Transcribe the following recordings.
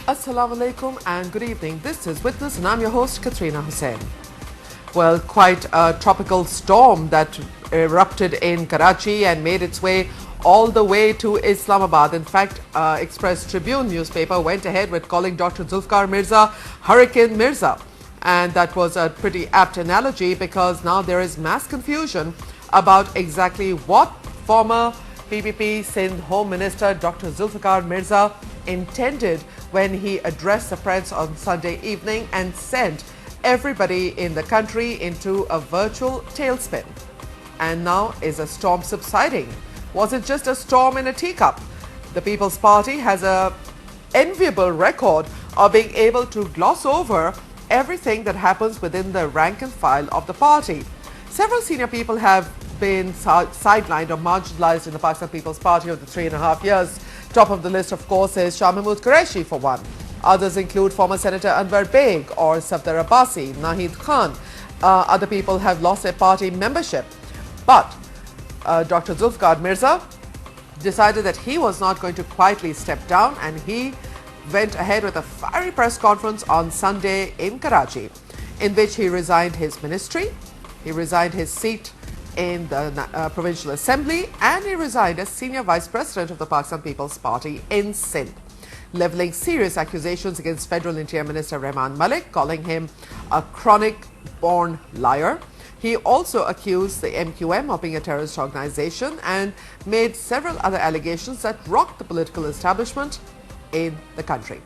Assalamu alaikum and good evening. This is Witness and I'm your host Quatrina Hosain. Well, quite a tropical storm that erupted in Karachi and made its way all the way to Islamabad. In fact, Express Tribune newspaper went ahead with calling Dr. Zulfiqar Mirza Hurricane Mirza. And that was a pretty apt analogy because now there is mass confusion about exactly what former PPP Sindh Home Minister Dr. Zulfiqar Mirza intended when he addressed the press on Sunday evening and sent everybody in the country into a virtual tailspin. And now is a storm subsiding? Was it just a storm in a teacup? The People's Party has an enviable record of being able to gloss over everything that happens within the rank and file of the party. Several senior people have been sidelined or marginalized in the Pakistan People's Party over the 3.5 years. Top of the list, of course, is Shah Mahmood Qureshi for one. Others include former Senator Anwar Beg or Safdar Abbasi, Nahid Khan. Other people have lost their party membership. But Dr. Zulfiqar Mirza decided that he was not going to quietly step down, and he went ahead with a fiery press conference on Sunday in Karachi, in which he resigned his ministry, he resigned his seat in the Provincial Assembly, and he resigned as Senior Vice President of the Pakistan People's Party in Sindh, levelling serious accusations against Federal Interior Minister Pervaiz Malik, calling him a chronic born liar. He also accused the MQM of being a terrorist organization and made several other allegations that rocked the political establishment in the country.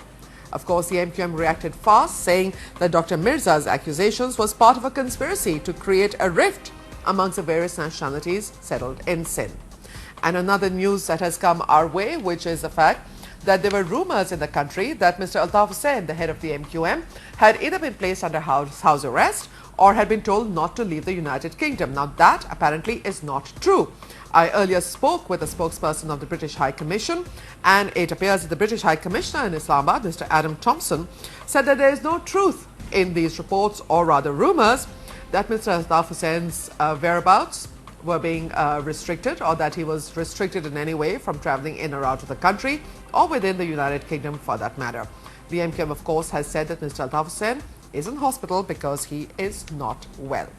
Of course, the MQM reacted fast, saying that Dr. Mirza's accusations was part of a conspiracy to create a rift amongst the various nationalities settled in Sindh. And another news that has come our way, which is the fact that there were rumors in the country that Mr. Altaf Hussain, the head of the MQM, had either been placed under house arrest or had been told not to leave the United Kingdom. Now, that apparently is not true. I earlier spoke with a spokesperson of the British High Commission, and it appears that the British High Commissioner in Islamabad, Mr. Adam Thompson, said that there is no truth in these reports, or rather rumors, that Mr. Altaf Hussain's whereabouts were being restricted, or that he was restricted in any way from travelling in or out of the country or within the United Kingdom for that matter. The MQM, of course, has said that Mr. Altaf Hussain is in hospital because he is not well.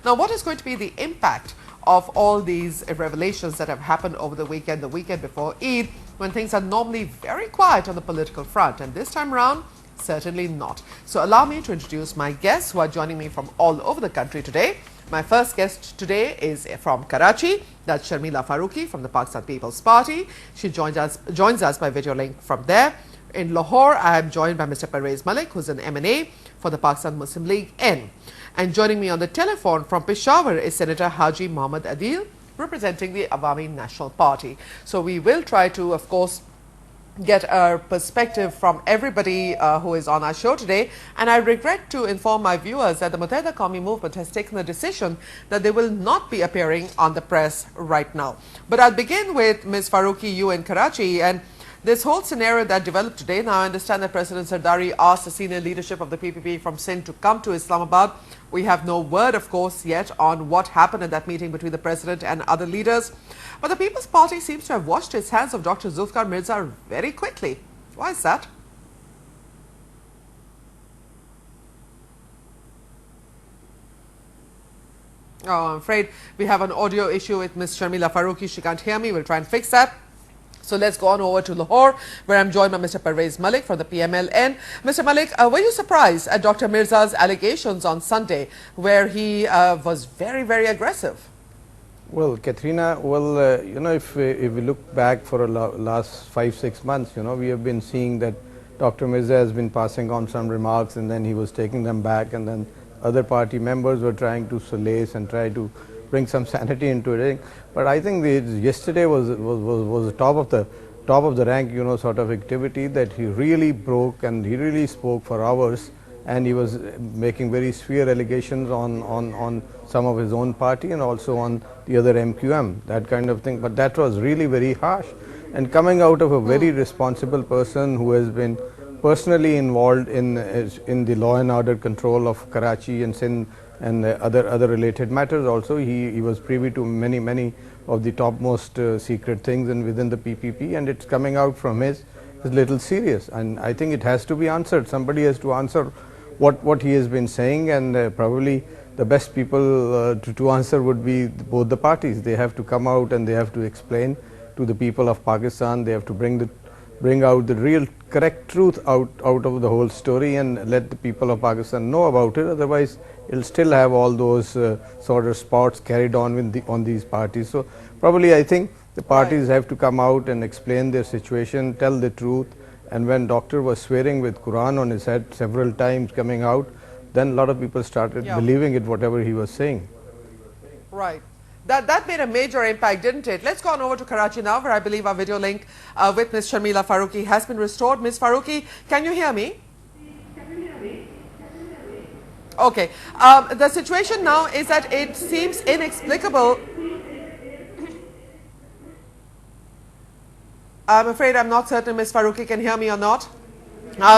Now, what is going to be the impact of all these revelations that have happened over the weekend before Eid, when things are normally very quiet on the political front, and this time around, certainly not. So allow me to introduce my guests who are joining me from all over the country today. My first guest today is from Karachi. That's Sharmila Farooqi from the Pakistan People's Party. She joins us by video link from there. In Lahore, I am joined by Mr. Pervaiz Malik, who's an MNA for the Pakistan Muslim League N. And joining me on the telephone from Peshawar is Senator Haji Adeel, representing the Awami National Party. So we will try to, of course, get a perspective from everybody who is on our show today. And I regret to inform my viewers that the Muttahida Qawmi movement has taken the decision that they will not be appearing on the press right now. But I'll begin with Ms. Farooqi, you in Karachi, and this whole scenario that developed today. Now, I understand that President Zardari asked the senior leadership of the PPP from Sindh to come to Islamabad. We have no word, of course, yet on what happened at that meeting between the President and other leaders. But the People's Party seems to have washed its hands of Dr. Zulfiqar Mirza very quickly. Why is that? Oh, I'm afraid we have an audio issue with Ms. Sharmila Farooqi. She can't hear me. We'll try and fix that. So let's go on over to Lahore, where I'm joined by Mr. Pervaiz Malik from the PML-N. Mr. Malik, were you surprised at Dr. Mirza's allegations on Sunday, where he was very, very aggressive? Well, Quatrina, if we look back for the last 5-6 months, we have been seeing that Dr. Mirza has been passing on some remarks, and then he was taking them back, and then other party members were trying to solace and try to bring some sanity into it. But I think yesterday was the top of the rank, sort of activity that he really broke, and he really spoke for hours, and he was making very severe allegations on some of his own party and also on the other MQM, that kind of thing. But that was really very harsh, and coming out of a very responsible person who has been personally involved in the law and order control of Karachi and Sindh and other related matters. Also, he was privy to many of the topmost secret things and within the PPP, and it's coming out from his is little serious, and I think it has to be answered. Somebody has to answer what he has been saying, and probably the best people to answer would be both the parties. They have to come out and they have to explain to the people of Pakistan. They have to bring out the real correct truth out of the whole story and let the people of Pakistan know about it. Otherwise, it'll still have all those sort of spots carried on with on these parties. So probably I think the parties have to come out and explain their situation, tell the truth. And when doctor was swearing with Quran on his head several times coming out, then a lot of people started believing it, whatever he was saying. Right. That made a major impact, didn't it? Let's go on over to Karachi now, where I believe our video link with Ms. Sharmila Farooqi has been restored. Ms. Farooqi, can you hear me? Okay. The situation now is that it seems inexplicable. I'm afraid I'm not certain Ms. Farooqi can hear me or not.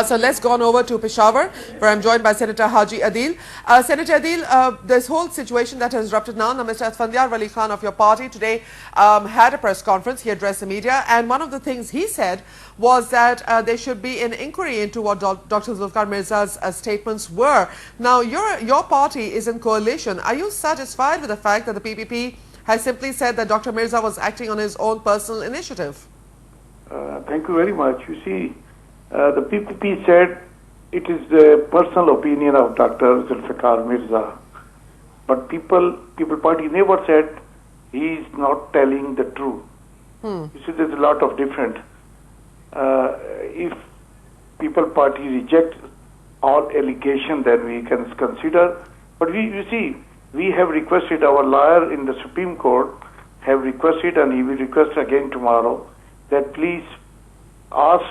So let's go on over to Peshawar, where I'm joined by Senator Haji Adeel. Senator Adeel, this whole situation that has erupted now, Mr. Asfandyar Wali Khan of your party today had a press conference. He addressed the media, and one of the things he said was that there should be an inquiry into what Dr. Zulfiqar Mirza's statements were. Now, your party is in coalition. Are you satisfied with the fact that the PPP has simply said that Dr. Mirza was acting on his own personal initiative? Thank you very much. You see, the PPP said it is the personal opinion of Dr. Zulfiqar Mirza, but People Party never said he is not telling the truth. You see, there's a lot of different. If People Party reject all allegation, then we can consider. But you see, we have requested, our lawyer in the Supreme Court have requested, and he will request again tomorrow, that please ask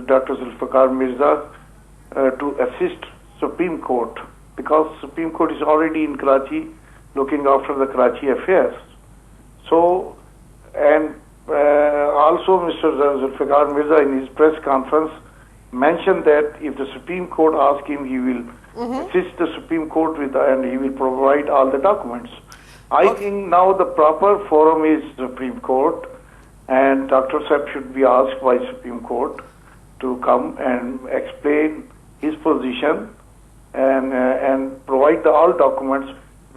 Dr. Zulfiqar Mirza to assist Supreme Court, because Supreme Court is already in Karachi looking after the Karachi affairs. So, and also Mr. Zulfiqar Mirza in his press conference mentioned that if the Supreme Court asks him, he will assist the Supreme Court with, and he will provide all the documents. I think now the proper forum is Supreme Court, and Dr. Saab should be asked by Supreme Court to come and explain his position and provide all documents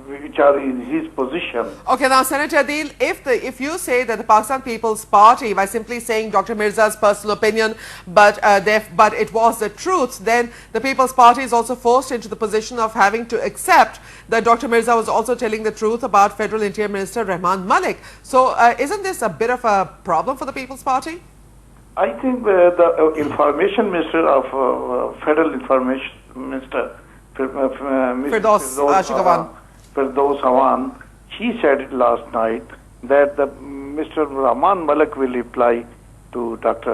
which are in his position. Okay, now Senator Adeel, if you say that the Pakistan People's Party, by simply saying Dr. Mirza's personal opinion, but it was the truth, then the People's Party is also forced into the position of having to accept that Dr. Mirza was also telling the truth about Federal Interior Minister Pervaiz Malik. So isn't this a bit of a problem for the People's Party? I think the information minister of Federal Information Minister, Pervaiz Malik, she said it last night that Mr. Pervaiz Malik will reply to Dr.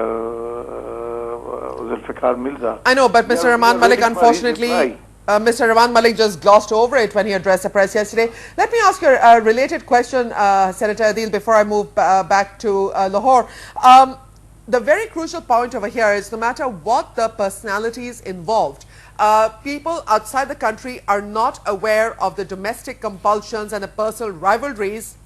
Zulfiqar Mirza. I know, but Mr. Pervaiz Malik, unfortunately, Mr. Pervaiz Malik just glossed over it when he addressed the press yesterday. Let me ask you a related question, Senator Adeel, before I move back to Lahore. The very crucial point over here is no matter what the personalities involved, people outside the country are not aware of the domestic compulsions and the personal rivalries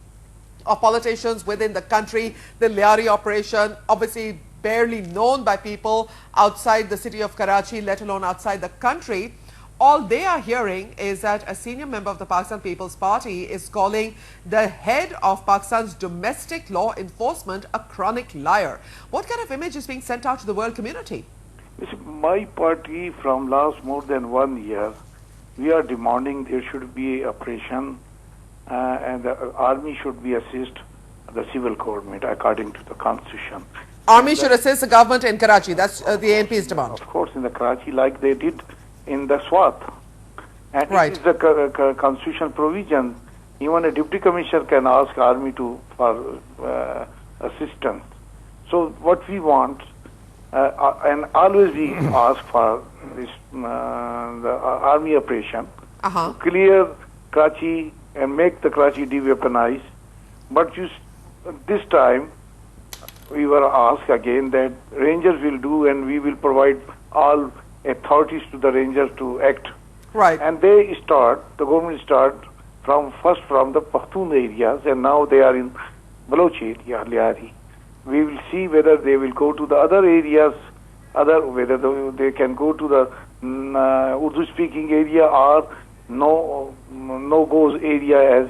of politicians within the country. The Liari operation, obviously barely known by people outside the city of Karachi, let alone outside the country. All they are hearing is that a senior member of the Pakistan People's Party is calling the head of Pakistan's domestic law enforcement a chronic liar. What kind of image is being sent out to the world community? My party, from last more than 1 year, we are demanding there should be operation and the army should be assist the civil government according to the constitution. Army should assist the government in Karachi. That's the ANP's demand. Of course, in the Karachi, like they did in the Swat. And right. It is the constitutional provision. Even a deputy commissioner can ask army for assistance. So what we want, and always we ask for this the army operation to clear Karachi and make the Karachi de-weaponized. But this time we were asked again that Rangers will do, and we will provide all authorities to the Rangers to act. Right. And the government start from the Pashtun areas, and now they are in Baloch area, Liari. We will see whether they will go to the other areas, whether they can go to the Urdu-speaking area or no-goes area, as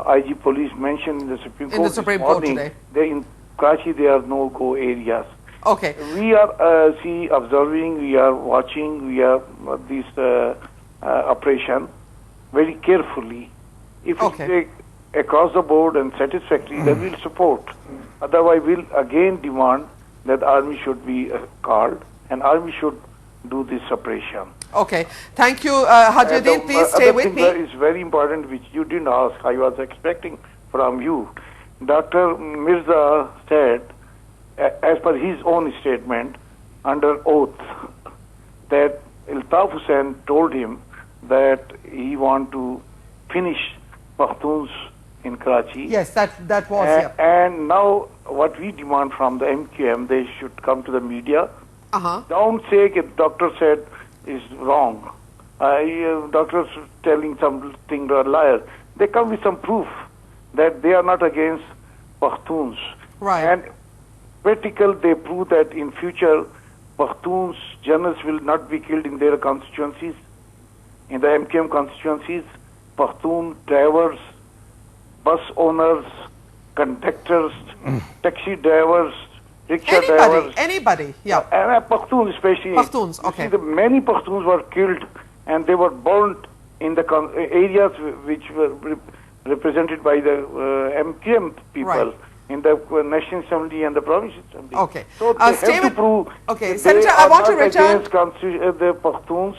IG Police mentioned in the Supreme Court this morning. In Karachi, there are no-go areas. Okay. We are observing, we are watching, we are this operation very carefully. If we take across the board and satisfactory, then we'll support. Otherwise, we'll again demand that army should be called and army should do this operation. Okay. Thank you, Haji Adeel. Please stay with me. It's very important, which you didn't ask. I was expecting from you. Dr. Mirza said, as per his own statement, under oath, that Altaf Hussain told him that he want to finish Pakhtuns in Karachi. Yes, that was. And now what we demand from the MQM, they should come to the media. Don't say that doctor said is wrong. Doctors telling something to a liar. They come with some proof that they are not against Pakhtuns. Right. And practical, they prove that in future Pakhtuns generals will not be killed in their constituencies. In the MQM constituencies, Pakhtun drivers, bus owners, conductors, taxi drivers, rickshaw drivers. Anybody, yeah. And Pakhtuns especially. Pakhtuns, okay. See, many Pakhtuns were killed and they were burnt in the areas which were represented by the MQM people. Right. In the National Assembly and the Provincial Assembly. Okay. So they have to prove Senator, I want to return the Pakhtuns.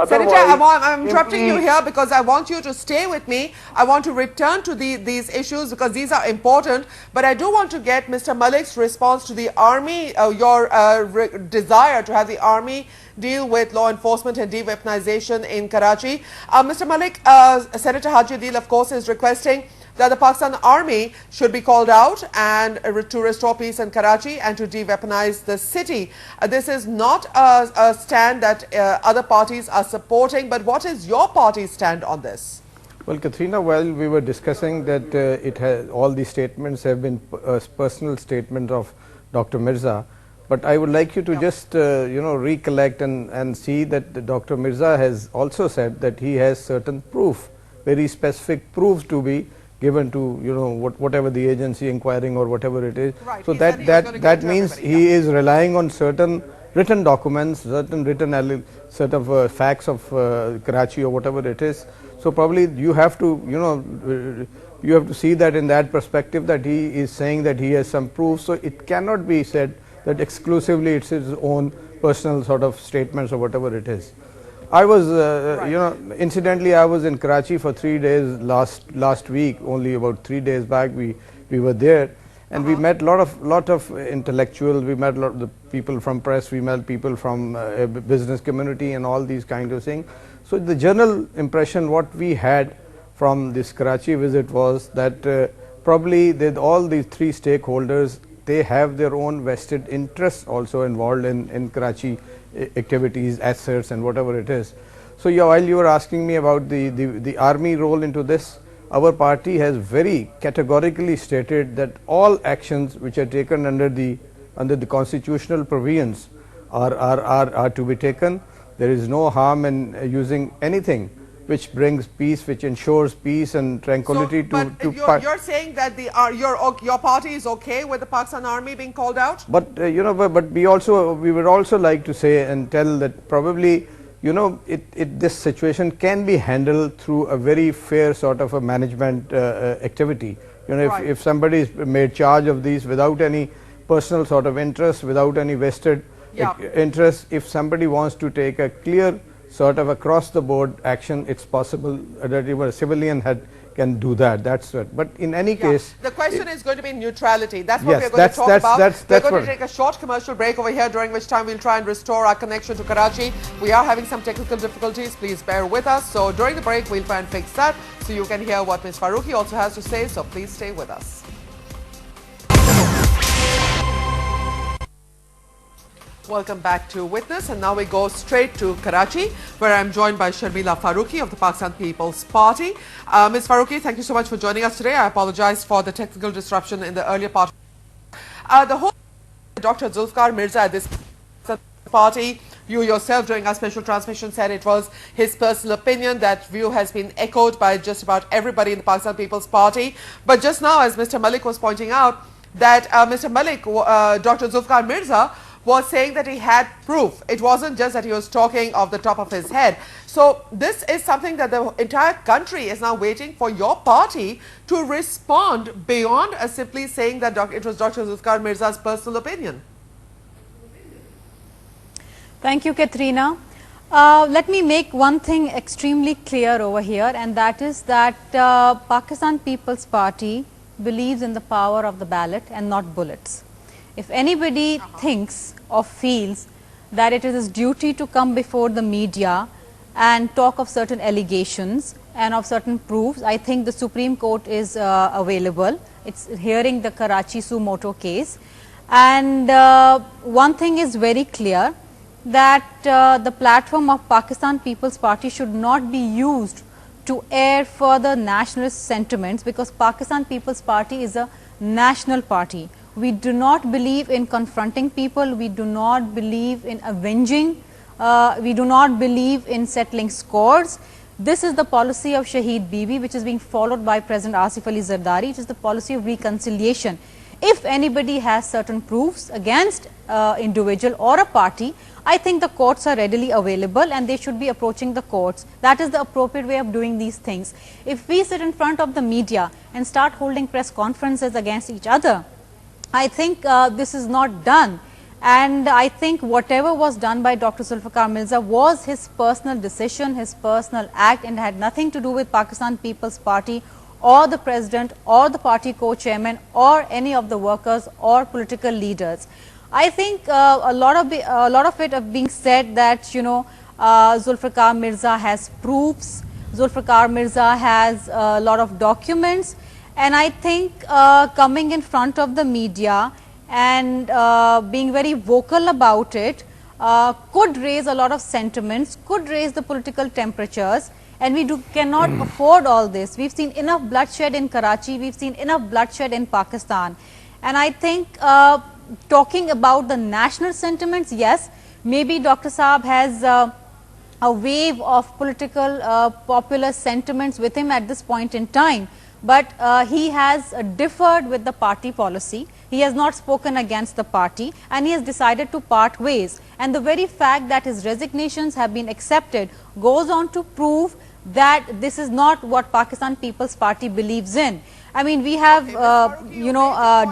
Senator, I'm interrupting you here because I want you to stay with me. I want to return to these issues because these are important. But I do want to get Mr. Malik's response to the army, your desire to have the army deal with law enforcement and de-weaponization in Karachi. Mr. Malik, Senator Haji Adeel, of course, is requesting that the Pakistan Army should be called out and to restore peace in Karachi and to de-weaponize the city. This is not a stand that other parties are supporting, but what is your party's stand on this? Well, Quatrina, while we were discussing that all these statements have been personal statements of Dr. Mirza, but I would like you to just recollect and see that Dr. Mirza has also said that he has certain proof, very specific proofs to be given to whatever the agency inquiring or whatever it is. Right. So that means he is relying on certain written documents, certain written facts of Karachi or whatever it is. So probably you have to you have to see that in that perspective, that he is saying that he has some proof. So it cannot be said that exclusively it's his own personal sort of statements or whatever it is. I was, incidentally, I was in Karachi for 3 days last week. Only about 3 days back, we were there, and we met lot of intellectuals. We met a lot of the people from press. We met people from business community and all these kinds of things. So the general impression what we had from this Karachi visit was that probably all these three stakeholders, they have their own vested interests also involved in Karachi activities, assets and whatever it is. So while you were asking me about the army role into this, our party has very categorically stated that all actions which are taken under the constitutional provisions are to be taken. There is no harm in using anything which brings peace, which ensures peace and tranquility. You're saying that your party is okay with the Pakistan Army being called out? But but we would also like to say and tell that probably this situation can be handled through a very fair sort of a management activity. If somebody is made charge of these without any personal sort of interest, without any vested interest, if somebody wants to take a clear sort of across the board action, it's possible that even a civilian can do that. That's it. But in any case, the question is going to be neutrality. That's what we're going to talk about. We're going to take a short commercial break over here, during which time we'll try and restore our connection to Karachi. We are having some technical difficulties. Please bear with us. So during the break, we'll try and fix that so you can hear what Ms. Farooqi also has to say. So please stay with us. Welcome back to Witness, and now we go straight to Karachi, where I'm joined by Sharmila Farooqi of the Pakistan People's Party. Ms. Farooqi, thank you so much for joining us today. I apologize for the technical disruption in the earlier part. The whole Dr. Zulfiqar Mirza at this party, you yourself during our special transmission said it was his personal opinion. That view has been echoed by just about everybody in the Pakistan People's Party. But just now, as Mr. Malik was pointing out, that Mr. Malik, Dr. Zulfiqar Mirza, was saying that he had proof. It wasn't just that he was talking off the top of his head. So this is something that the entire country is now waiting for your party to respond beyond simply saying that it was Dr. Zulfiqar Mirza's personal opinion. Thank you, Quatrina. Let me make one thing extremely clear over here, and that is that Pakistan People's Party believes in the power of the ballot and not bullets. If anybody thinks or feels that it is his duty to come before the media and talk of certain allegations and of certain proofs, I think the Supreme Court is available. It's hearing the Karachi suo motu case. And one thing is very clear, that the platform of Pakistan People's Party should not be used to air further nationalist sentiments, because Pakistan People's Party is a national party. We do not believe in confronting people, we do not believe in avenging, we do not believe in settling scores. This is the policy of Shaheed Bibi, which is being followed by President Asif Ali Zardari. It is the policy of reconciliation. If anybody has certain proofs against individual or a party, I think the courts are readily available and they should be approaching the courts. That is the appropriate way of doing these things. If we sit in front of the media and start holding press conferences against each other, I think this is not done. And I think whatever was done by Dr. Zulfiqar Mirza was his personal decision, his personal act, and had nothing to do with Pakistan People's Party or the president or the party co-chairman or any of the workers or political leaders. I think a lot of it have being said that, Zulfiqar Mirza has proofs, Zulfiqar Mirza has a lot of documents, and I think coming in front of the media and being very vocal about it could raise a lot of sentiments, could raise the political temperatures, and we cannot afford all this. We've seen enough bloodshed in Karachi, we've seen enough bloodshed in Pakistan, and I think talking about the national sentiments, yes, maybe Dr. Saab has a wave of political popular sentiments with him at this point in time, but he has differed with the party policy. He has not spoken against the party and he has decided to part ways, and the very fact that his resignations have been accepted goes on to prove that this is not what Pakistan People's Party believes in. I mean, we have,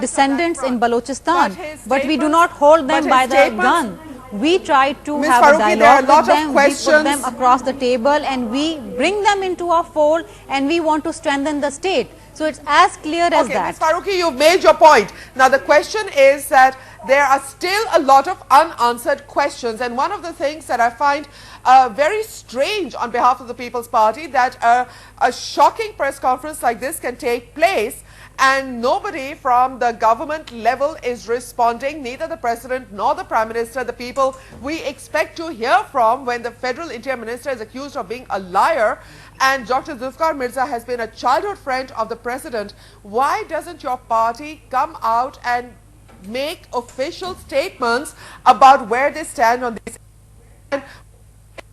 descendants in Balochistan, but we do not hold them by the gun. We try to have a dialogue with them, we put them across the table and we bring them into our fold and we want to strengthen the state. So it's as clear as that. Ms. Farooqi, you've made your point. Now the question is that there are still a lot of unanswered questions, and one of the things that I find very strange on behalf of the People's Party, that a shocking press conference like this can take place and nobody from the government level is responding, neither the President nor the Prime Minister, the people we expect to hear from when the Federal Interior Minister is accused of being a liar. And Dr. Zulfiqar Mirza has been a childhood friend of the President. Why doesn't your party come out and make official statements about where they stand on this? And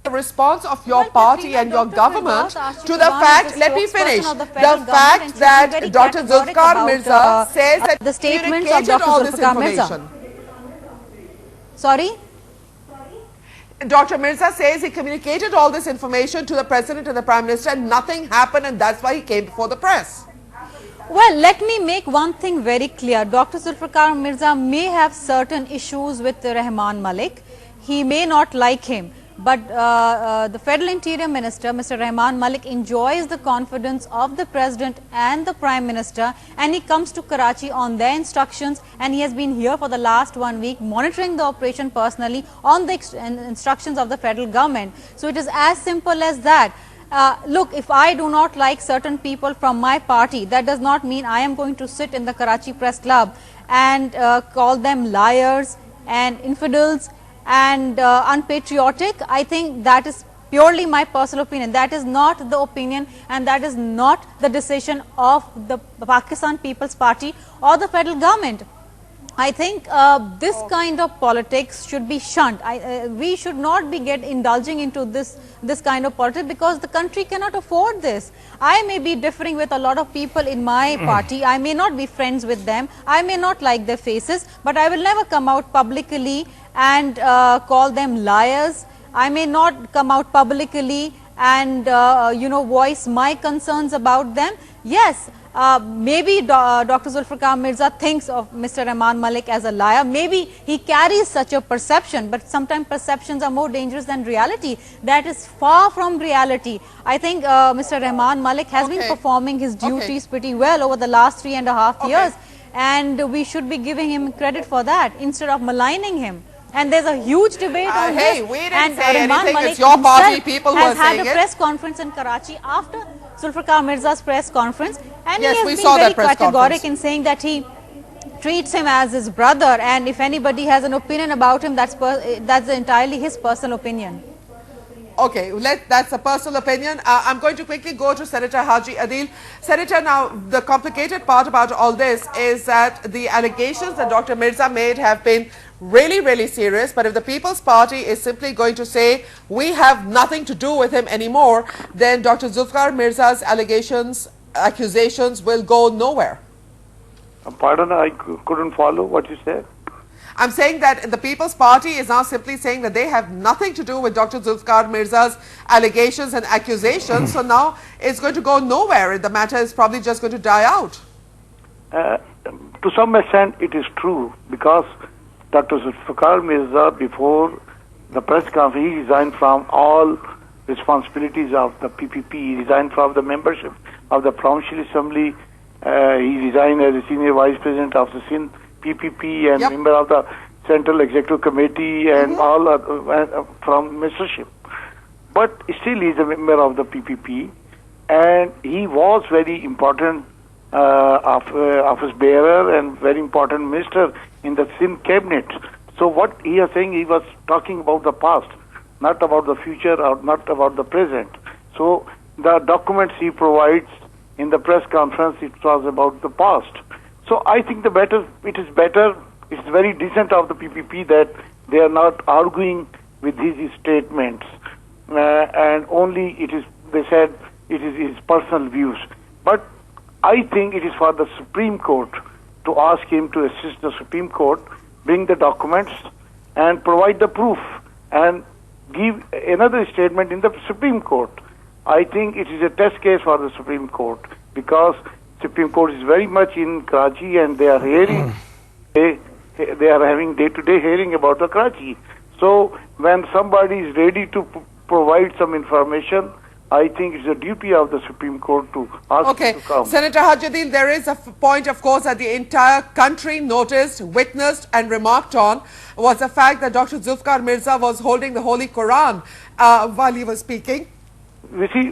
the response of your party and your government to the fact, let me finish, the fact that Dr. Zulfiqar Mirza says that the statements of Dr. Zulfiqar Mirza. Sorry? Dr. Mirza says he communicated all this information to the President and the Prime Minister and nothing happened, and that's why he came before the press. Well, let me make one thing very clear. Dr. Zulfiqar Mirza may have certain issues with Rahman Malik. He may not like him. But the Federal Interior Minister, Mr. Rahman Malik, enjoys the confidence of the President and the Prime Minister, and he comes to Karachi on their instructions, and he has been here for the last 1 week monitoring the operation personally on the instructions of the federal government. So it is as simple as that. Look, if I do not like certain people from my party, that does not mean I am going to sit in the Karachi Press Club and call them liars and infidels and unpatriotic. I think that is purely my personal opinion. That is not the opinion and that is not the decision of the Pakistan People's Party or the federal government. I think this kind of politics should be shunned. We should not be indulging into this kind of politics, because the country cannot afford this. I may be differing with a lot of people in my party. I may not be friends with them. I may not like their faces, but I will never come out publicly and call them liars. I may not come out publicly and voice my concerns about them. Yes. Maybe Dr. Zulfiqar Mirza thinks of Mr. Rahman Malik as a liar. Maybe he carries such a perception, but sometimes perceptions are more dangerous than reality. That is far from reality. I think Mr. Rahman Malik has been performing his duties pretty well over the last 3.5 years, and we should be giving him credit for that instead of maligning him. And there's a huge debate on hey, this. we didn't And say Rahman anything. Malik It's your party people who are has had saying a it. press conference in Karachi after Zulfiqar Mirza's press conference, and Yes, he we has saw been that very press categoric conference. in saying that he treats him as his brother, and if anybody has an opinion about him, that's entirely his personal opinion. Okay, that's a personal opinion. I'm going to quickly go to Senator Haji Adeel. Senator, now the complicated part about all this is that the allegations that Dr. Mirza made have been really, really serious. But if the People's Party is simply going to say we have nothing to do with him anymore, then Dr. Zulfiqar Mirza's accusations will go nowhere. Pardon, I couldn't follow what you said. I'm saying that the People's Party is now simply saying that they have nothing to do with Dr. Zulfiqar Mirza's allegations and accusations. So now it's going to go nowhere. The matter is probably just going to die out. To some extent, it is true, because Dr. Zulfiqar Mirza, before the press conference, he resigned from all responsibilities of the PPP. He resigned from the membership of the Provincial Assembly. He resigned as a senior vice president of the Sindh PPP and member of the Central Executive Committee and all from ministership. But still he is a member of the PPP, and he was very important office bearer and very important minister in the Sindh cabinet. So what he is saying, he was talking about the past, not about the future or not about the present. So the documents he provides in the press conference, it was about the past. So I think it's very decent of the PPP that they are not arguing with his statements, and only they said it is his personal views. But I think it is for the Supreme Court to ask him to assist the Supreme Court, bring the documents and provide the proof and give another statement in the Supreme Court. I think it is a test case for the Supreme Court, because Supreme Court is very much in Karachi, and they are hearing, they are having day-to-day hearing about the Karachi. So when somebody is ready to provide some information, I think it's a duty of the Supreme Court to ask him to come. Senator Haji Adeel, there is a point, of course, that the entire country noticed, witnessed and remarked on, was the fact that Dr. Zulfiqar Mirza was holding the Holy Quran while he was speaking. You see,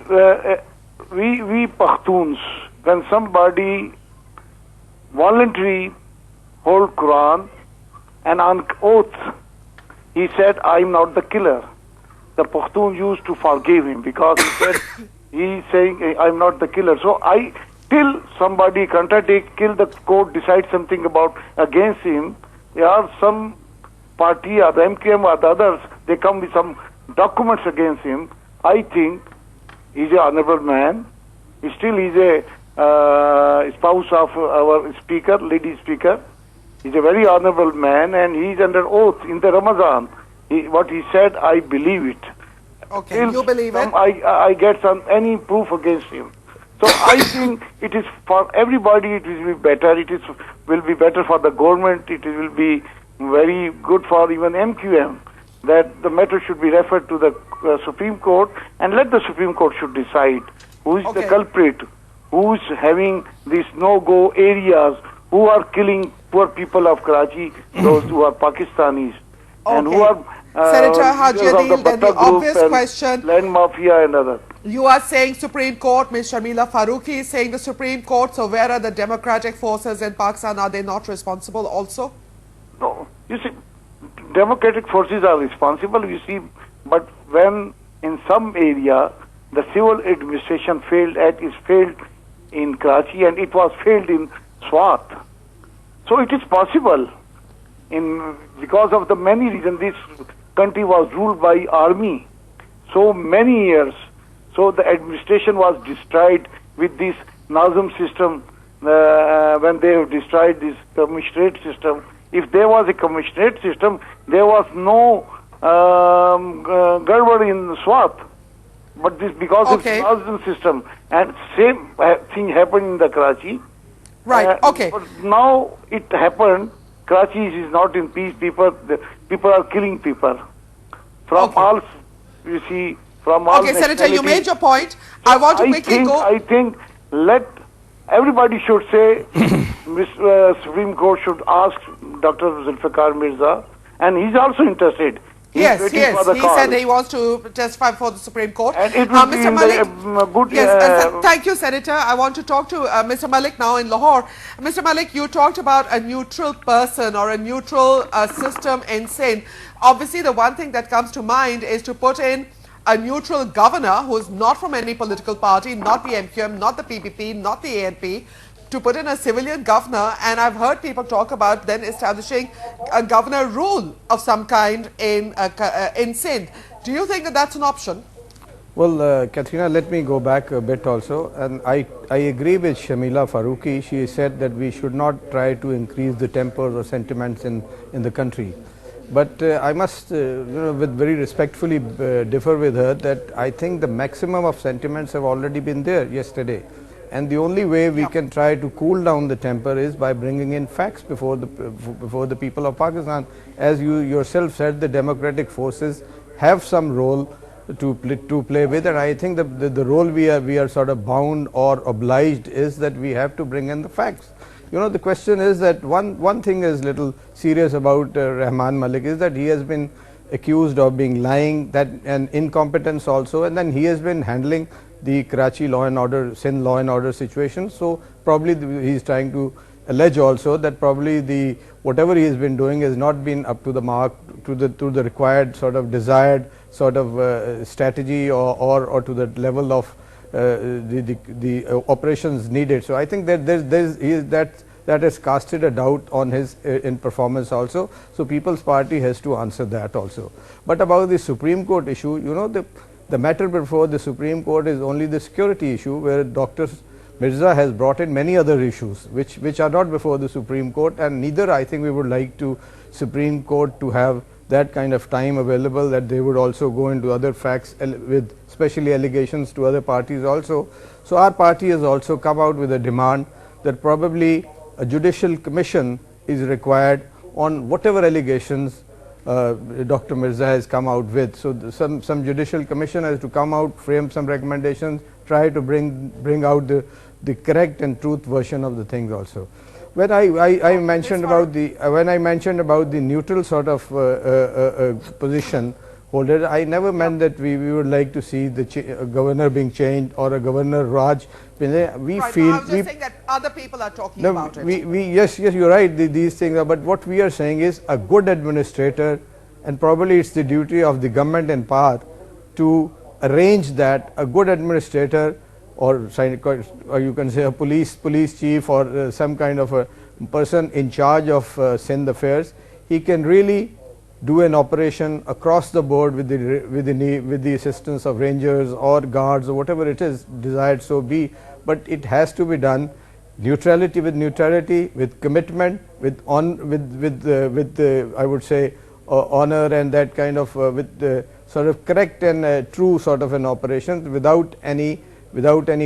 we Pakhtuns, when somebody voluntarily hold Quran and on oath he said, "I'm not the killer," the Pakhtun used to forgive him, because he said he's saying, "I'm not the killer." So till somebody contradict, till the court decides something against him, there are some party or the MQM or the others, they come with some documents against him. I think he's an honorable man. He still is a spouse of our speaker, lady speaker. He's a very honorable man, and he's under oath in the Ramadan. What he said, I believe it. Okay, you believe it? I get any proof against him. So I think it is for everybody. It will be better. Will be better for the government. It will be very good for even MQM, that the matter should be referred to the Supreme Court, and let the Supreme Court should decide who is the culprit, who is having these no-go areas, who are killing poor people of Karachi, those who are Pakistanis, and who are Senator Haji Adeel, then the obvious question, land mafia and others. You are saying Supreme Court, Ms. Sharmila Farooqi is saying the Supreme Court, so where are the democratic forces in Pakistan? Are they not responsible also? No, you see, democratic forces are responsible, you see, but when in some area the civil administration failed in Karachi, and it was failed in Swat. So it is possible because of the many reasons, this country was ruled by army so many years. So the administration was destroyed with this Nazim system when they have destroyed this commissionerate system. If there was a commissionerate system, there was no Garwad in Swat. But this because of the Nazim system, and same thing happened in the Karachi. Right. Okay. But now it happened. Karachi is not in peace. People are killing people from all. You see, from all. Okay, Senator, you made your point. So I want to quickly go. I think let everybody should say, Supreme Court should ask Dr. Zulfiqar Mirza, and he's also interested. Yes, he said he wants to testify before the Supreme Court. And it will be Mr. Malik, good. Thank you, Senator. I want to talk to Mr. Malik now in Lahore. Mr. Malik, you talked about a neutral person or a neutral system in Sindh. Obviously, the one thing that comes to mind is to put in a neutral governor who is not from any political party, not the MQM, not the PPP, not the ANP, to put in a civilian governor, and I've heard people talk about then establishing a governor rule of some kind in Sindh. Do you think that that's an option? Well, Quatrina, let me go back a bit also, and I agree with Sharmila Farooqi. She said that we should not try to increase the tempers or sentiments in the country. But I must, very respectfully differ with her that I think the maximum of sentiments have already been there yesterday. And the only way we can try to cool down the temper is by bringing in facts before the people of Pakistan. As you yourself said, the democratic forces have some role to play with, and I think the role we are sort of bound or obliged is that we have to bring in the facts. The question is that one thing is little serious about Rahman Malik is that he has been accused of being lying, that and incompetence also, and then he has been handling the Karachi law and order, Sindh law and order situation. So probably he is trying to allege also that probably whatever he has been doing has not been up to the mark, to the required sort of desired sort of strategy or to the level of the operations needed. So I think that that has casted a doubt on his in performance also. So People's Party has to answer that also. But about the Supreme Court issue, the matter before the Supreme Court is only the security issue, where Dr. Mirza has brought in many other issues which are not before the Supreme Court, and neither I think we would like to Supreme Court to have that kind of time available that they would also go into other facts with especially allegations to other parties also. So our party has also come out with a demand that probably a judicial commission is required on whatever allegations Dr. Mirza has come out with. So some judicial commission has to come out, frame some recommendations, try to bring out the correct and truth version of the things also. When I mentioned about the neutral sort of position holder, I never meant that we would like to see the governor being changed or a governor Raj. We feel I was just saying that other people are talking about it. Yes, you're right. These things are, but what we are saying is a good administrator, and probably it's the duty of the government in power to arrange that a good administrator, or you can say a police chief or some kind of a person in charge of Sindh affairs, he can really do an operation across the board with the assistance of rangers or guards or whatever it is desired so be, but it has to be done neutrality, with commitment, with I would say honor, and that kind of with the sort of correct and true sort of an operation without any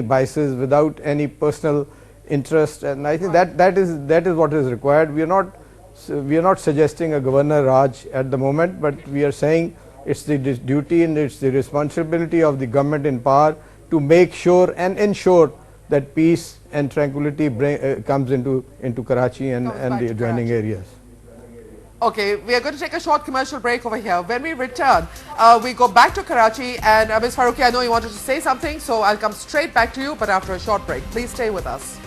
biases, without any personal interest, and I think that is what is required. We are not suggesting a Governor Raj at the moment, but we are saying it's the duty and it's the responsibility of the government in power to make sure and ensure that peace and tranquility comes into Karachi and the adjoining areas. Okay, we are going to take a short commercial break over here. When we return, we go back to Karachi, and Ms. Farooqi, I know you wanted to say something, so I'll come straight back to you, but after a short break. Please stay with us.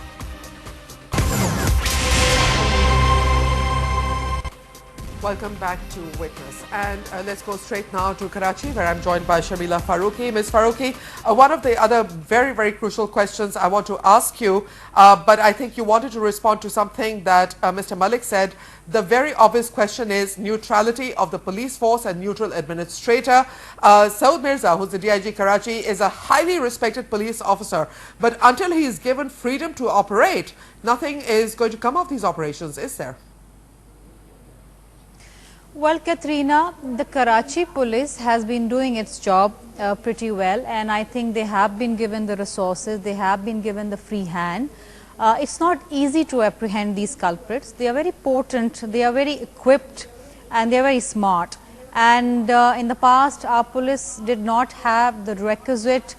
Welcome back to Witness, and let's go straight now to Karachi, where I'm joined by Sharmila Farooqi. Ms. Farooqi, one of the other very, very crucial questions I want to ask you, but I think you wanted to respond to something that Mr. Malik said. The very obvious question is neutrality of the police force and neutral administrator. Saud Mirza, who's the DIG Karachi, is a highly respected police officer, but until he is given freedom to operate, nothing is going to come of these operations, is there? Well, Quatrina, the Karachi police has been doing its job pretty well, and I think they have been given the resources, they have been given the free hand. It's not easy to apprehend these culprits. They are very potent, they are very equipped, and they are very smart. And in the past, our police did not have the requisite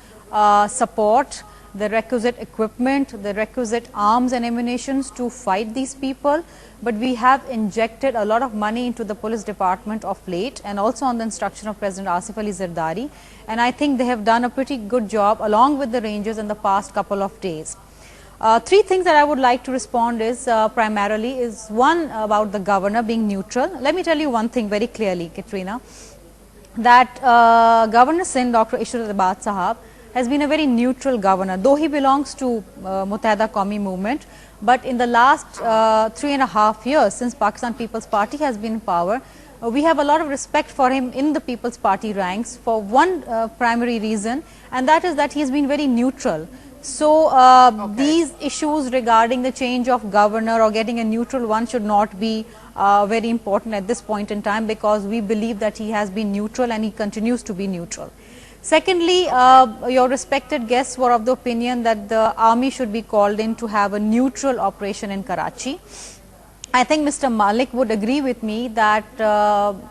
support, the requisite equipment, the requisite arms and ammunitions to fight these people. But we have injected a lot of money into the police department of late, and also on the instruction of President Asif Ali Zardari. And I think they have done a pretty good job along with the Rangers in the past couple of days. Three things that I would like to respond is primarily is one about the governor being neutral. Let me tell you one thing very clearly, Quatrina, that Governor Sindh, Dr. Ishwarabad Sahab, has been a very neutral governor, though he belongs to Muttahida Qawmi movement. But in the last 3.5 years, since Pakistan People's Party has been in power, we have a lot of respect for him in the People's Party ranks for one primary reason, and that is that he has been very neutral. So these issues regarding the change of governor or getting a neutral one should not be very important at this point in time, because we believe that he has been neutral and he continues to be neutral. Secondly, your respected guests were of the opinion that the army should be called in to have a neutral operation in Karachi. I think Mr. Malik would agree with me that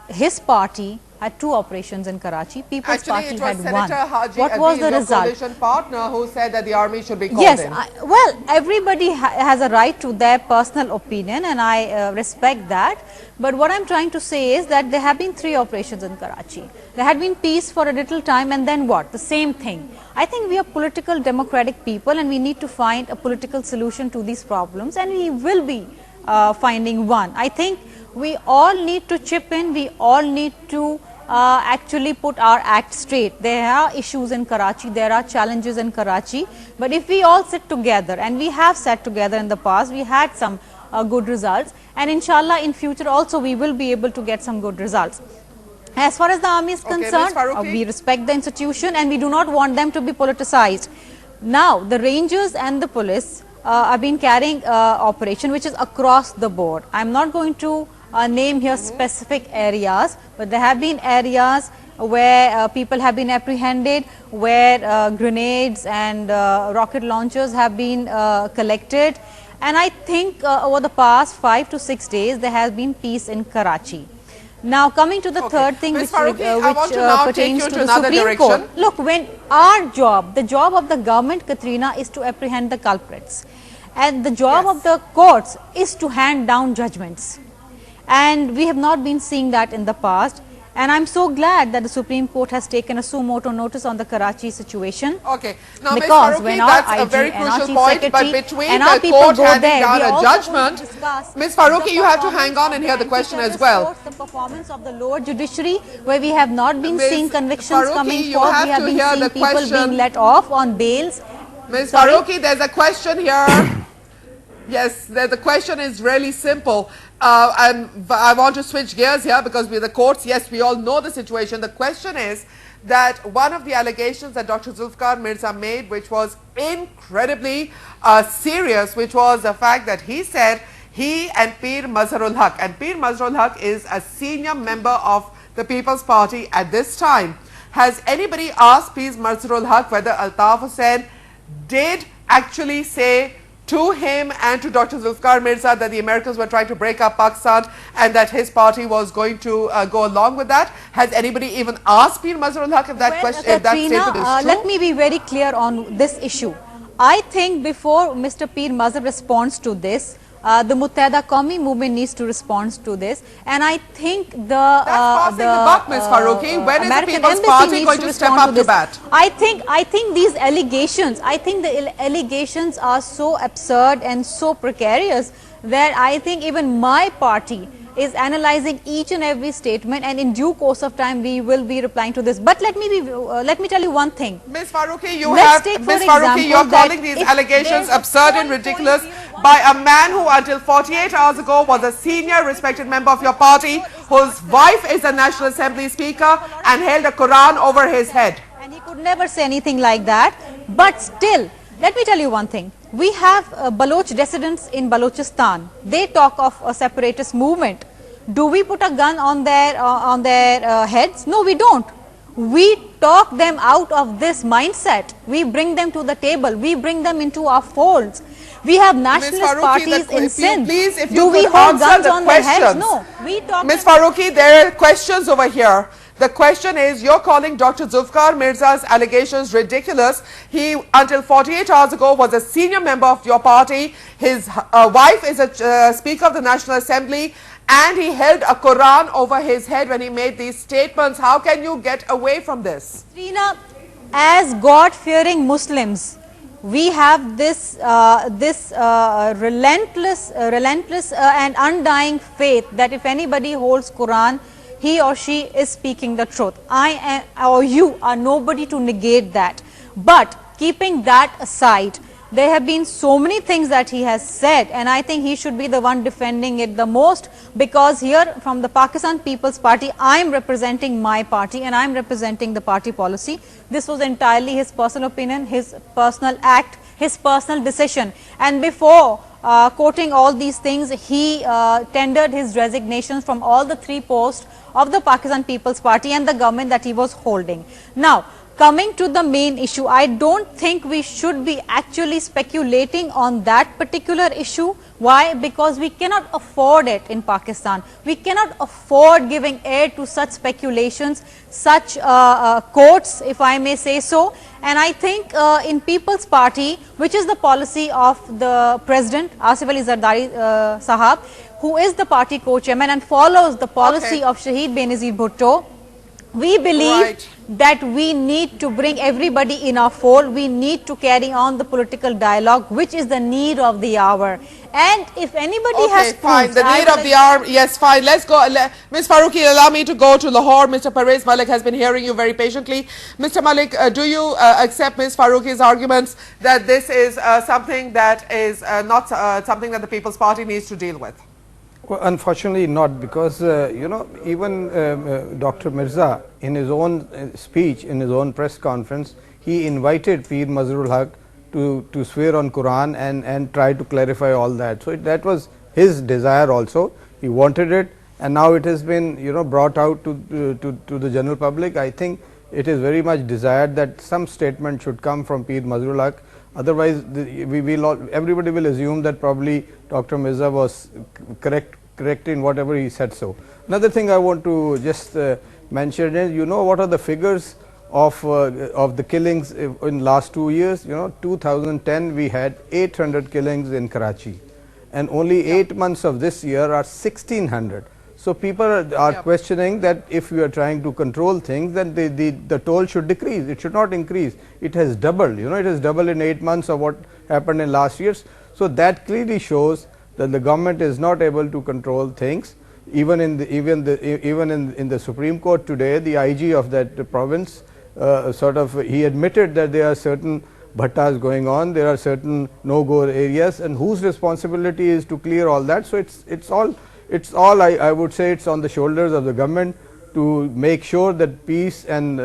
his party had 2 operations in Karachi. People's Party had Senator 1. Haji What Adeel, was the your result? coalition partner, who said that the army should be called Yes, in. well, everybody has a right to their personal opinion, and I respect that. But what I'm trying to say is that there have been 3 operations in Karachi. There had been peace for a little time, and then what? The same thing. I think we are political democratic people, and we need to find a political solution to these problems, and we will be finding one. I think we all need to chip in, we all need to actually put our act straight. There are issues in Karachi, there are challenges in Karachi, but if we all sit together, and we have sat together in the past, we had some good results, and inshallah in future also we will be able to get some good results. As far as the army is concerned, we respect the institution and we do not want them to be politicized. Now the Rangers and the police have been carrying operation which is across the board. I am not going to name here specific areas, but there have been areas where people have been apprehended, where grenades and rocket launchers have been collected, and I think over the past 5 to 6 days there has been peace in Karachi. Now coming to the third thing, which pertains to the Supreme Court. Look, when our job, the job of the government, Quatrina, is to apprehend the culprits, and the job of the courts is to hand down judgments. And we have not been seeing that in the past, and I'm so glad that the Supreme Court has taken a suo motu notice on the Karachi situation. Okay, now Ms. Because Farooqi, when that's our a very IG and our crucial Chief point, but Secretary between and our the people court go handing there, down we are a also judgment, going to discuss Ms. Farooqi, you have to performance hang on and hear the question as well. The performance of the lower judiciary, where we have not been Ms. seeing convictions Farooqi, coming you forth, have we have to been hear seeing the people question. being let off on bails. Ms. Farooqi, there's a question here. Yes, the question is really simple. And I want to switch gears here because with the courts, yes, we all know the situation. The question is that one of the allegations that Dr. Zulfiqar Mirza made, which was incredibly serious, which was the fact that he said he and Peer Mazharul Haq, and Peer Mazharul Haq is a senior member of the People's Party at this time. Has anybody asked Peer Mazharul Haq whether Altaf Hussain did actually say to him and to Dr. Zulfiqar Mirza that the Americans were trying to break up Pakistan and that his party was going to go along with that? Has anybody even asked Peer Mazharul Haq if that question, if that statement is true? Let me be very clear on this issue. I think before Mr. Peer Mazhar responds to this, the Muttahida Qawmi movement needs to respond to this, and I think That's passing the buck, Ms. Farooqi. When is the People's Party going to step up to bat? I think these allegations, I think the allegations are so absurd and so precarious that I think even my party is analyzing each and every statement, and in due course of time we will be replying to this. But let me tell you one thing. Ms. Farooqi, you're calling these allegations absurd and ridiculous by a man who until 48 hours ago was a senior respected member of your party, whose wife is a National Assembly Speaker and held a Quran over his head. And he could never say anything like that. But still, let me tell you one thing. We have Baloch dissidents in Balochistan. They talk of a separatist movement. Do we put a gun on their heads? No, we don't. We talk them out of this mindset. We bring them to the table. We bring them into our folds. We have nationalist parties in Sindh. Do we hold guns on their heads? No. Ms. Farooqi, there are questions over here. The question is, you're calling Dr. Zulfiqar Mirza's allegations ridiculous. He, until 48 hours ago, was a senior member of your party. His wife is a Speaker of the National Assembly, and he held a Quran over his head when he made these statements. How can you get away from this? Trina, as God-fearing Muslims, we have this relentless and undying faith that if anybody holds Quran, he or she is speaking the truth. I am, or you are nobody to negate that. But keeping that aside, there have been so many things that he has said, and I think he should be the one defending it the most, because here from the Pakistan People's Party, I am representing my party and I am representing the party policy. This was entirely his personal opinion, his personal act, his personal decision. And before quoting all these things, he tendered his resignations from all the 3 posts of the Pakistan People's Party and the government that he was holding. Now, coming to the main issue, I don't think we should be actually speculating on that particular issue. Why? Because we cannot afford it in Pakistan. We cannot afford giving air to such speculations, such quotes, if I may say so. And I think in People's Party, which is the policy of the President, Asif Ali Zardari Sahab, who is the party co-chairman and follows the policy of Shahid Benazir Bhutto, we believe that we need to bring everybody in our fold. We need to carry on the political dialogue, which is the need of the hour. And if anybody has fine, the need of the hour, yes, fine. Let's go. Ms. Farooqi, allow me to go to Lahore. Mr. Pervaiz Malik has been hearing you very patiently. Mr. Malik, do you accept Ms. Farooqi's arguments that this is something that is not something that the People's Party needs to deal with? Well, unfortunately not, because you know, even Dr. Mirza, in his own speech, in his own press conference, he invited Peer Mazharul Haq to swear on Quran and try to clarify all that. So that was his desire also. He wanted it, and now it has been, you know, brought out to the general public. I think it is very much desired that some statement should come from Peer Mazharul Haq. Otherwise, everybody will assume that probably Dr. Mirza was correct in whatever he said so. Another thing I want to just mention is, you know, what are the figures of the killings in last 2 years? You know, 2010 we had 800 killings in Karachi, and only 8 months of this year are 1600. So people are questioning that if you are trying to control things, then the toll should decrease. It should not increase. It has doubled. You know, it has doubled in 8 months of what happened in last years. So that clearly shows that the government is not able to control things. Even in the Supreme Court today, the IG of that province he admitted that there are certain bhattas going on. There are certain no-go areas, and whose responsibility is to clear all that. So it's all I would say it's on the shoulders of the government to make sure that peace and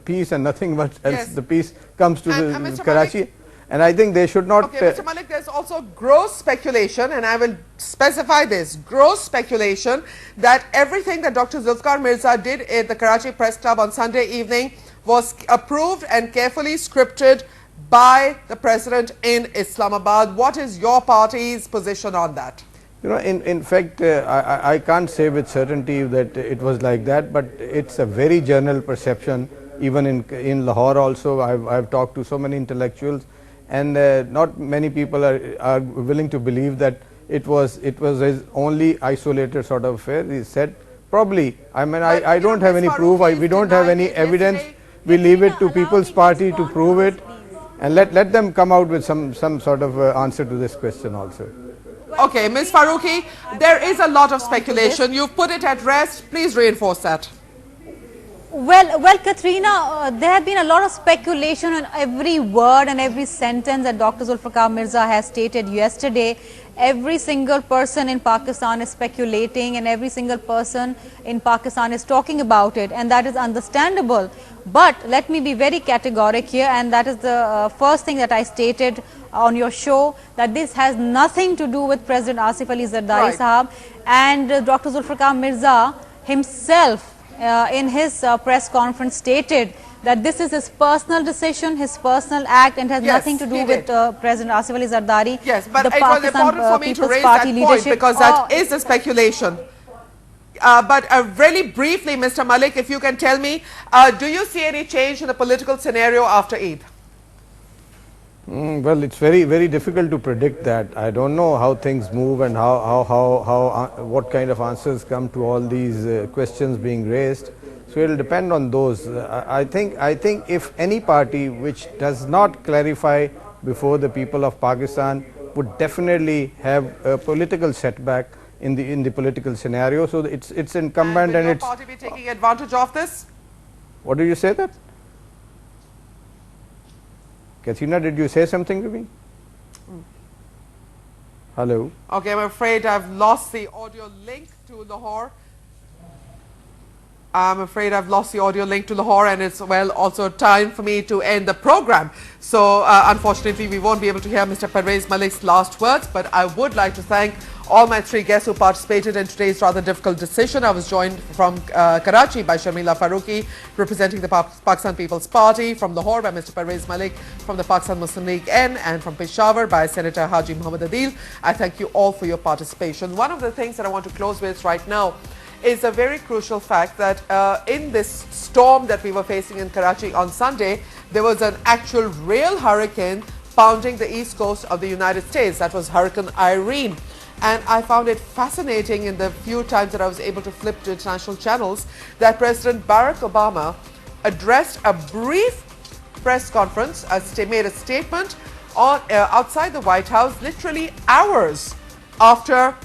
peace and nothing but else the peace comes to the Karachi. Malik, and I think they should not. Okay, Mr. Malik, there's also gross speculation, and I will specify this: gross speculation that everything that Dr. Zulfiqar Mirza did at the Karachi Press Club on Sunday evening was approved and carefully scripted by the President in Islamabad. What is your party's position on that? You know, in fact, I can't say with certainty that it was like that, but it's a very general perception. Even in Lahore also, I've talked to so many intellectuals, and not many people are willing to believe that it was his only isolated sort of affair. He said probably. I mean, I don't have any proof. We don't have any evidence. We leave it to People's Party to prove it, and let them come out with some sort of answer to this question also. Okay, Ms. Farooqi, there is a lot of speculation. You've put it at rest. Please reinforce that. Well, Quatrina, there have been a lot of speculation on every word and every sentence that Dr. Zulfiqar Mirza has stated yesterday. Every single person in Pakistan is speculating and every single person in Pakistan is talking about it, and that is understandable. But let me be very categoric here, and that is the first thing that I stated on your show, that this has nothing to do with President Asif Ali Zardari Sahab, and Dr. Zulfiqar Mirza himself in his press conference stated that this is his personal decision, his personal act, and has nothing to do with President Asif Ali Zardari. Yes, but it was important for me to raise that point because that is a speculation. But really briefly, Mr. Malik, if you can tell me, do you see any change in the political scenario after Eid? Well, it's very difficult to predict that. I don't know how things move and what kind of answers come to all these questions being raised. So it will depend on those. I think if any party which does not clarify before the people of Pakistan would definitely have a political setback in the political scenario. So it's incumbent, and will your party be taking advantage of this? What did you say that? Quatrina, did you say something to me? Hello? Okay, I'm afraid I've lost the audio link to Lahore. I'm afraid I've lost the audio link to Lahore, and it's, well, also time for me to end the program. So, unfortunately, we won't be able to hear Mr. Pervaiz Malik's last words, but I would like to thank all my three guests who participated in today's rather difficult decision. I was joined from Karachi by Sharmila Farooqi, representing the Pakistan People's Party, from Lahore by Mr. Pervaiz Malik, from the Pakistan Muslim League N, and from Peshawar by Senator Haji Adeel. I thank you all for your participation. One of the things that I want to close with right now is a very crucial fact that in this storm that we were facing in Karachi on Sunday, there was an actual real hurricane pounding the east coast of the United States. That was Hurricane Irene. And I found it fascinating in the few times that I was able to flip to international channels that President Barack Obama addressed a brief press conference, made a statement on outside the White House literally hours after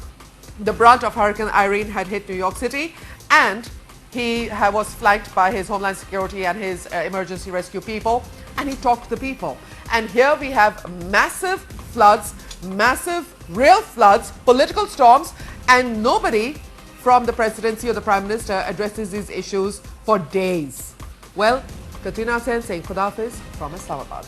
the brunt of Hurricane Irene had hit New York City, and he was flanked by his Homeland Security and his emergency rescue people, and he talked to the people. And here we have massive floods, massive real floods, political storms, and nobody from the presidency or the Prime Minister addresses these issues for days. Well, Quatrina Hosain saying Khudafiz from Islamabad.